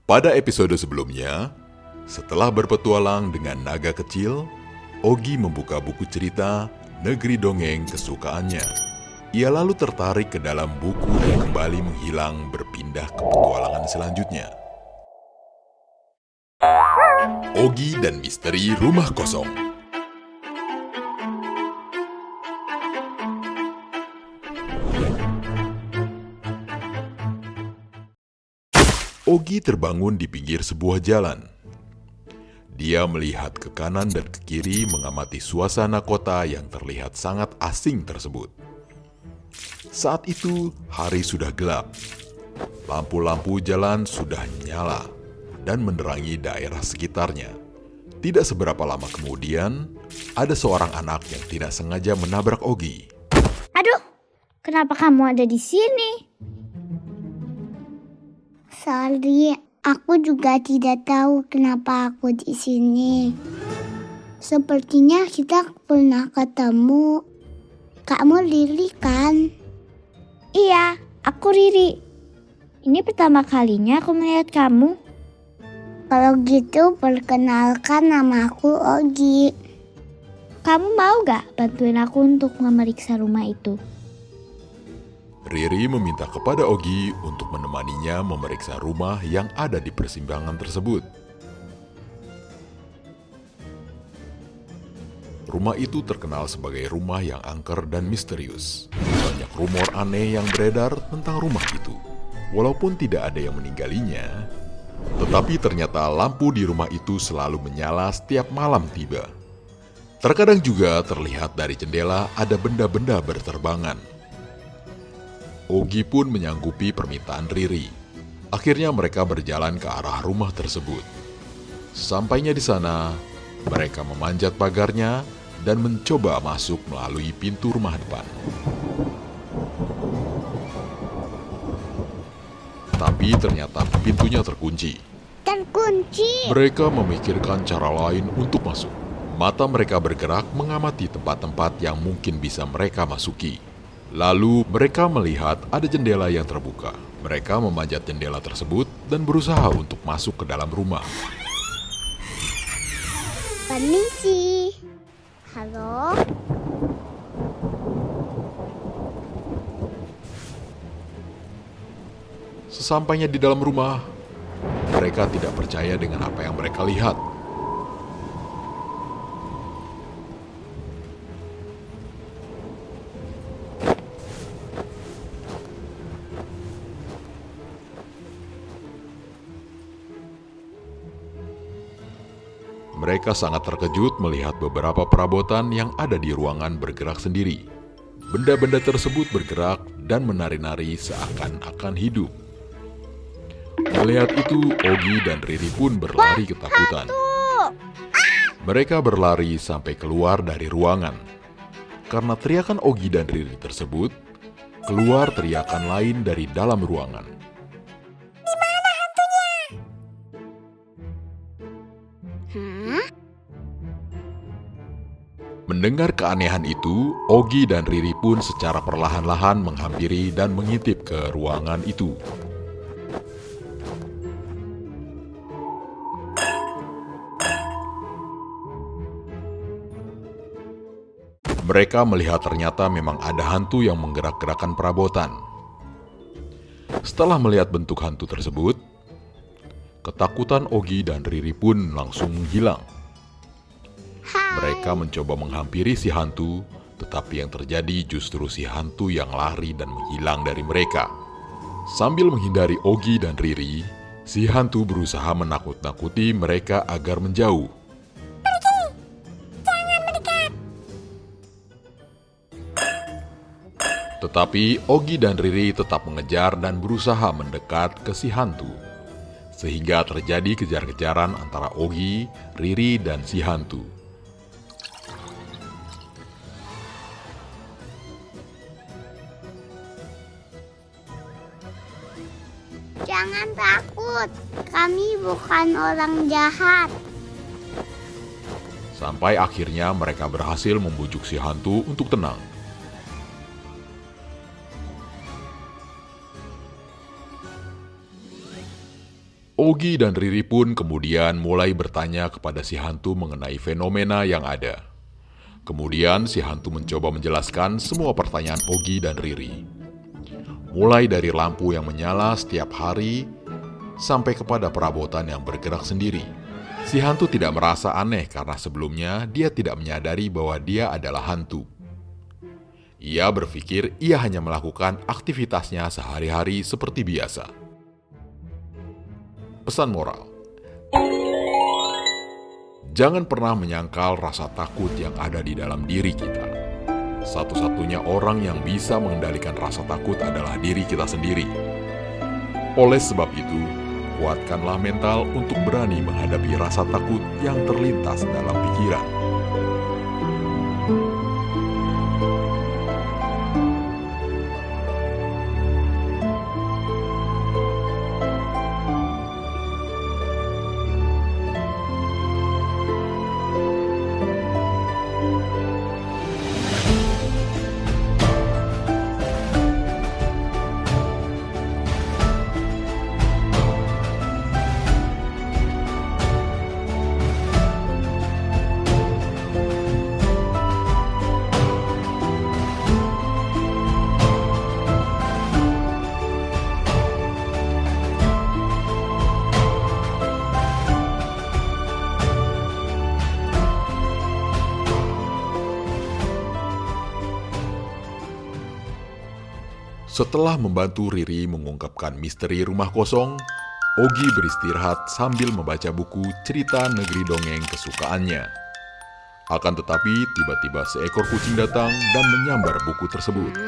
Pada episode sebelumnya, setelah berpetualang dengan naga kecil, Ogi membuka buku cerita Negeri Dongeng kesukaannya. Ia lalu tertarik ke dalam buku dan kembali menghilang berpindah ke petualangan selanjutnya. Ogi dan Misteri Rumah Kosong. Ogi terbangun di pinggir sebuah jalan. Dia melihat ke kanan dan ke kiri mengamati suasana kota yang terlihat sangat asing tersebut. Saat itu, hari sudah gelap. Lampu-lampu jalan sudah nyala dan menerangi daerah sekitarnya. Tidak seberapa lama kemudian, ada seorang anak yang tidak sengaja menabrak Ogi. Aduh, kenapa kamu ada di sini? Sorry, aku juga tidak tahu kenapa aku di sini. Sepertinya kita pernah ketemu. Kamu Riri kan? Iya, aku Riri. Ini pertama kalinya aku melihat kamu. Kalau gitu perkenalkan nama aku Ogi. Kamu mau gak bantuin aku untuk memeriksa rumah itu? Riri meminta kepada Ogi untuk menemaninya memeriksa rumah yang ada di persimpangan tersebut. Rumah itu terkenal sebagai rumah yang angker dan misterius. Banyak rumor aneh yang beredar tentang rumah itu. Walaupun tidak ada yang meninggalinnya, tetapi ternyata lampu di rumah itu selalu menyala setiap malam tiba. Terkadang juga terlihat dari jendela ada benda-benda berterbangan. Ogi pun menyanggupi permintaan Riri. Akhirnya mereka berjalan ke arah rumah tersebut. Sampainya di sana, mereka memanjat pagarnya dan mencoba masuk melalui pintu rumah depan. Tapi ternyata pintunya terkunci. Terkunci. Mereka memikirkan cara lain untuk masuk. Mata mereka bergerak mengamati tempat-tempat yang mungkin bisa mereka masuki. Lalu mereka melihat ada jendela yang terbuka. Mereka memanjat jendela tersebut dan berusaha untuk masuk ke dalam rumah. Permisi. Halo? Sesampainya di dalam rumah, mereka tidak percaya dengan apa yang mereka lihat. Mereka sangat terkejut melihat beberapa perabotan yang ada di ruangan bergerak sendiri. Benda-benda tersebut bergerak dan menari-nari seakan-akan hidup. Melihat itu, Ogi dan Riri pun berlari ketakutan. Mereka berlari sampai keluar dari ruangan. Karena teriakan Ogi dan Riri tersebut, keluar teriakan lain dari dalam ruangan. Mendengar keanehan itu, Ogi dan Riri pun secara perlahan-lahan menghampiri dan mengintip ke ruangan itu. Mereka melihat ternyata memang ada hantu yang menggerak-gerakkan perabotan. Setelah melihat bentuk hantu tersebut, ketakutan Ogi dan Riri pun langsung menghilang. Mereka mencoba menghampiri si hantu, tetapi yang terjadi justru si hantu yang lari dan menghilang dari mereka. Sambil menghindari Ogi dan Riri, si hantu berusaha menakut-nakuti mereka agar menjauh. Pergi! Jangan mendekat! Tetapi Ogi dan Riri tetap mengejar dan berusaha mendekat ke si hantu. Sehingga terjadi kejar-kejaran antara Ogi, Riri, dan si hantu. Jangan takut, kami bukan orang jahat. Sampai akhirnya mereka berhasil membujuk si hantu untuk tenang. Ogi dan Riri pun kemudian mulai bertanya kepada si hantu mengenai fenomena yang ada. Kemudian si hantu mencoba menjelaskan semua pertanyaan Ogi dan Riri. Mulai dari lampu yang menyala setiap hari, sampai kepada perabotan yang bergerak sendiri. Si hantu tidak merasa aneh karena sebelumnya dia tidak menyadari bahwa dia adalah hantu. Ia berpikir ia hanya melakukan aktivitasnya sehari-hari seperti biasa. Pesan moral: jangan pernah menyangkal rasa takut yang ada di dalam diri kita. Satu-satunya orang yang bisa mengendalikan rasa takut adalah diri kita sendiri. Oleh sebab itu, kuatkanlah mental untuk berani menghadapi rasa takut yang terlintas dalam pikiran. Setelah membantu Riri mengungkapkan misteri rumah kosong, Ogi beristirahat sambil membaca buku cerita negeri dongeng kesukaannya. Akan tetapi, tiba-tiba seekor kucing datang dan menyambar buku tersebut.